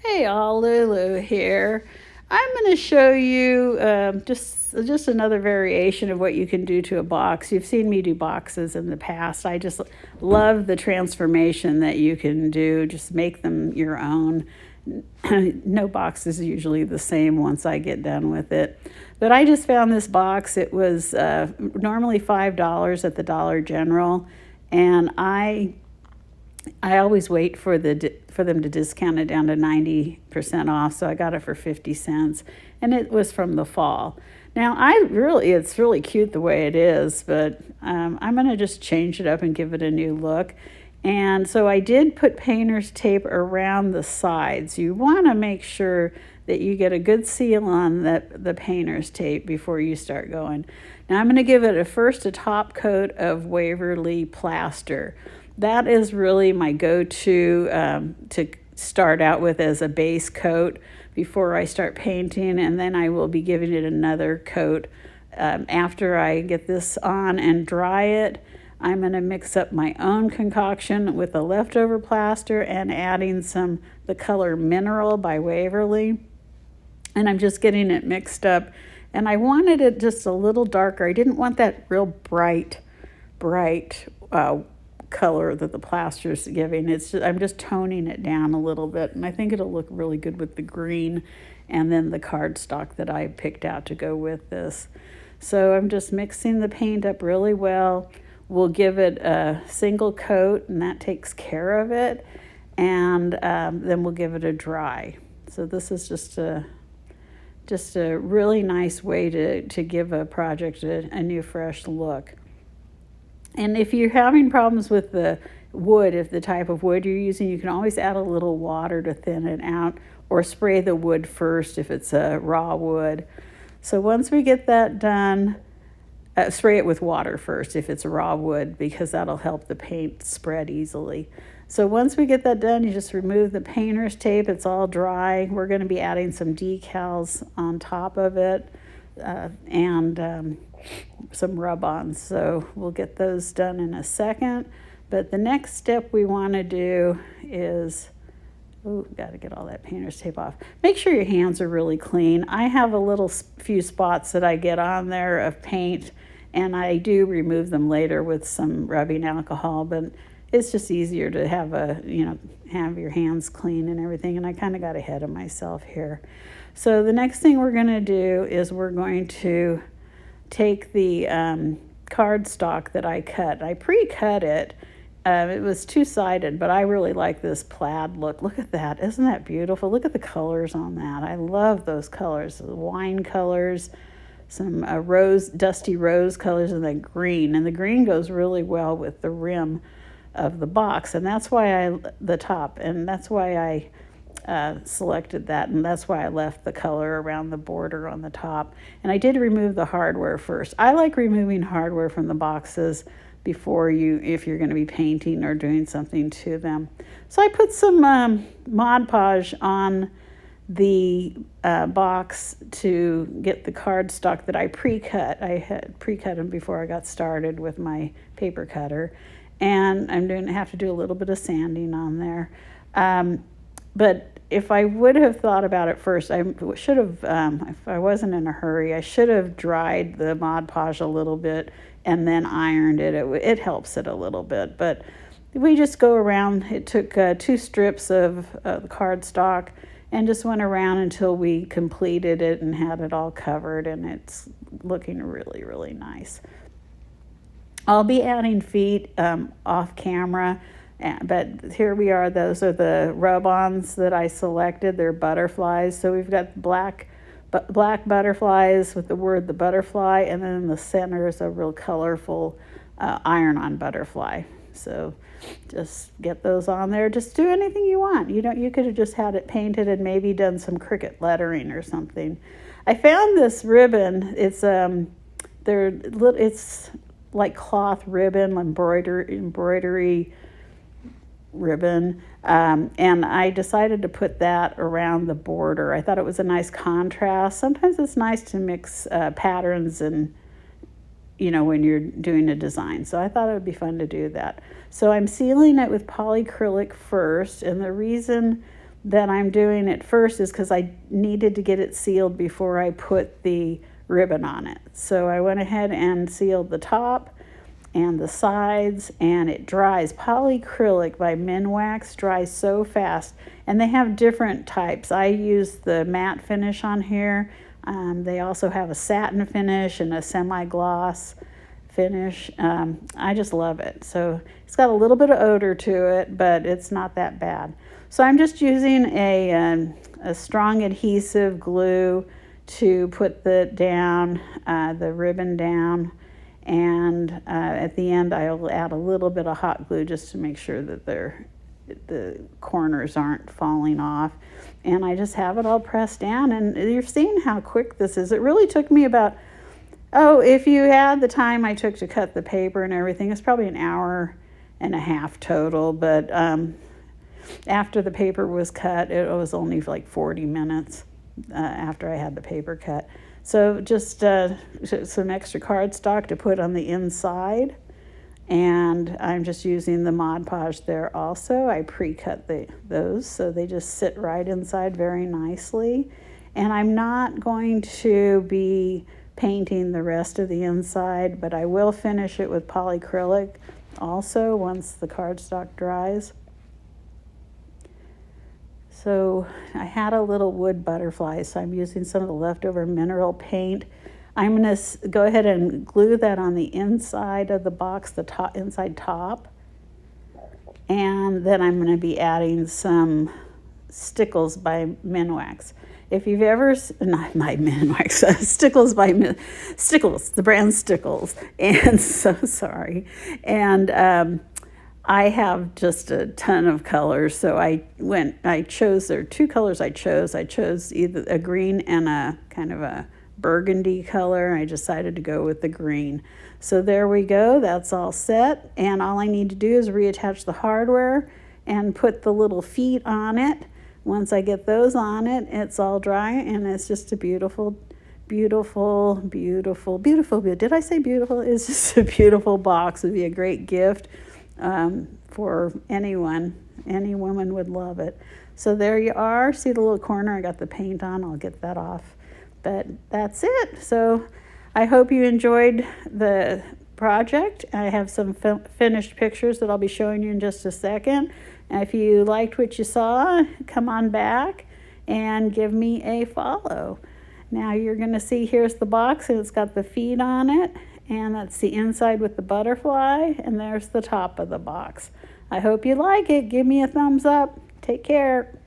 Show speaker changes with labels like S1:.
S1: Hey all, Lulu here. I'm going to show you just another variation of what you can do to a box. You've seen me do boxes in the past. I just love the transformation that you can do. Just make them your own. No box is usually the same once I get done with it. But I just found this box. It was normally $5 at the Dollar General, and I always wait for them to discount it down to 90% off, so I got it for 50 cents, and it was from the fall. Now, it's really cute the way it is, but I'm going to just change it up and give it a new look. And so I did put painter's tape around the sides. You want to make sure that you get a good seal on the painter's tape before you start going. Now I'm going to give it first a top coat of Waverly plaster. That is really my go-to to start out with as a base coat before I start painting, and then I will be giving it another coat after I get this on and dry it. I'm going to mix up my own concoction with the leftover plaster and adding the color Mineral by Waverly. And I'm just getting it mixed up. And I wanted it just a little darker. I didn't want that real bright color that the plaster is giving. I'm just toning it down a little bit. And I think it'll look really good with the green and then the cardstock that I picked out to go with this. So I'm just mixing the paint up really well. We'll give it a single coat, and that takes care of it. And then we'll give it a dry. So this is just a really nice way to give a project a new, fresh look. And if you're having problems with the wood, if the type of wood you're using, you can always add a little water to thin it out, or spray the wood first if it's a raw wood. So once we get that done, spray it with water first if it's raw wood, because that'll help the paint spread easily. So once we get that done, you just remove the painter's tape. It's all dry. We're going to be adding some decals on top of it and some rub-ons. So we'll get those done in a second. But the next step we want to do is, got to get all that painter's tape off. Make sure your hands are really clean. I have a few spots that I get on there of paint, and I do remove them later with some rubbing alcohol, but it's just easier to have your hands clean and everything, and I kind of got ahead of myself here. So the next thing we're going to do is we're going to take the cardstock that I cut. I pre-cut it. It was two-sided, but I really like this plaid look. Look at that. Isn't that beautiful? Look at the colors on that. I love those colors, the wine colors, some dusty rose colors, and then green. And the green goes really well with the rim of the box, and that's why the top, and that's why I selected that, and that's why I left the color around the border on the top. And I did remove the hardware first. I like removing hardware from the boxes if you're going to be painting or doing something to them. So I put some Mod Podge on the box to get the cardstock that I pre-cut. I had pre-cut them before I got started with my paper cutter. And I'm have to do a little bit of sanding on there. But if I would have thought about it first, I should have, if I wasn't in a hurry, I should have dried the Mod Podge a little bit and then ironed it. It helps it a little bit. But we just go around. It took 2 strips of cardstock and just went around until we completed it and had it all covered, and it's looking really, really nice. I'll be adding feet off camera, but here we are. Those are the rub-ons that I selected. They're butterflies. So we've got black butterflies with the word the butterfly, and then in the center is a real colorful iron-on butterfly. So just get those on there. Just do anything you want. You could have just had it painted and maybe done some Cricut lettering or something. I found this ribbon. It's like cloth ribbon, embroidery ribbon, and I decided to put that around the border. I thought it was a nice contrast. Sometimes it's nice to mix patterns and when you're doing a design. So I thought it would be fun to do that. So I'm sealing it with polyacrylic first, and the reason that I'm doing it first is because I needed to get it sealed before I put the ribbon on it. So I went ahead and sealed the top and the sides, and it dries. Polyacrylic by Minwax dries so fast, and they have different types. I use the matte finish on here. They also have a satin finish and a semi-gloss finish. I just love it. So it's got a little bit of odor to it, but it's not that bad. So I'm just using a strong adhesive glue to put the ribbon down, and at the end I'll add a little bit of hot glue just to make sure that the corners aren't falling off. And I just have it all pressed down, and you're seeing how quick this is. It really took me about, if you had the time I took to cut the paper and everything, it's probably an hour and a half total, but after the paper was cut, it was only like 40 minutes after I had the paper cut. So just some extra cardstock to put on the inside, and I'm just using the Mod Podge there also. I pre-cut those so they just sit right inside very nicely. And I'm not going to be painting the rest of the inside, but I will finish it with polyacrylic also once the cardstock dries. So I had a little wood butterfly, so I'm using some of the leftover mineral paint. I'm going to go ahead and glue that on the inside of the box, the inside top. And then I'm going to be adding some Stickles by Minwax. If you've ever, not my Minwax, Stickles, the brand Stickles. And so sorry. And I have just a ton of colors, so there are two colors I chose. I chose either a green and a kind of a burgundy color. I decided to go with the green. So there we go, that's all set. And all I need to do is reattach the hardware and put the little feet on it. Once I get those on it, it's all dry, and it's just a beautiful, beautiful, beautiful, beautiful, did I say beautiful? It's just a beautiful box. It'd be a great gift. For anyone. Any woman would love it. So there you are. See the little corner? I got the paint on. I'll get that off. But that's it. So I hope you enjoyed the project. I have some finished pictures that I'll be showing you in just a second. And if you liked what you saw, come on back and give me a follow. Now you're going to see, here's the box, and it's got the feet on it. And that's the inside with the butterfly, and there's the top of the box. I hope you like it. Give me a thumbs up. Take care.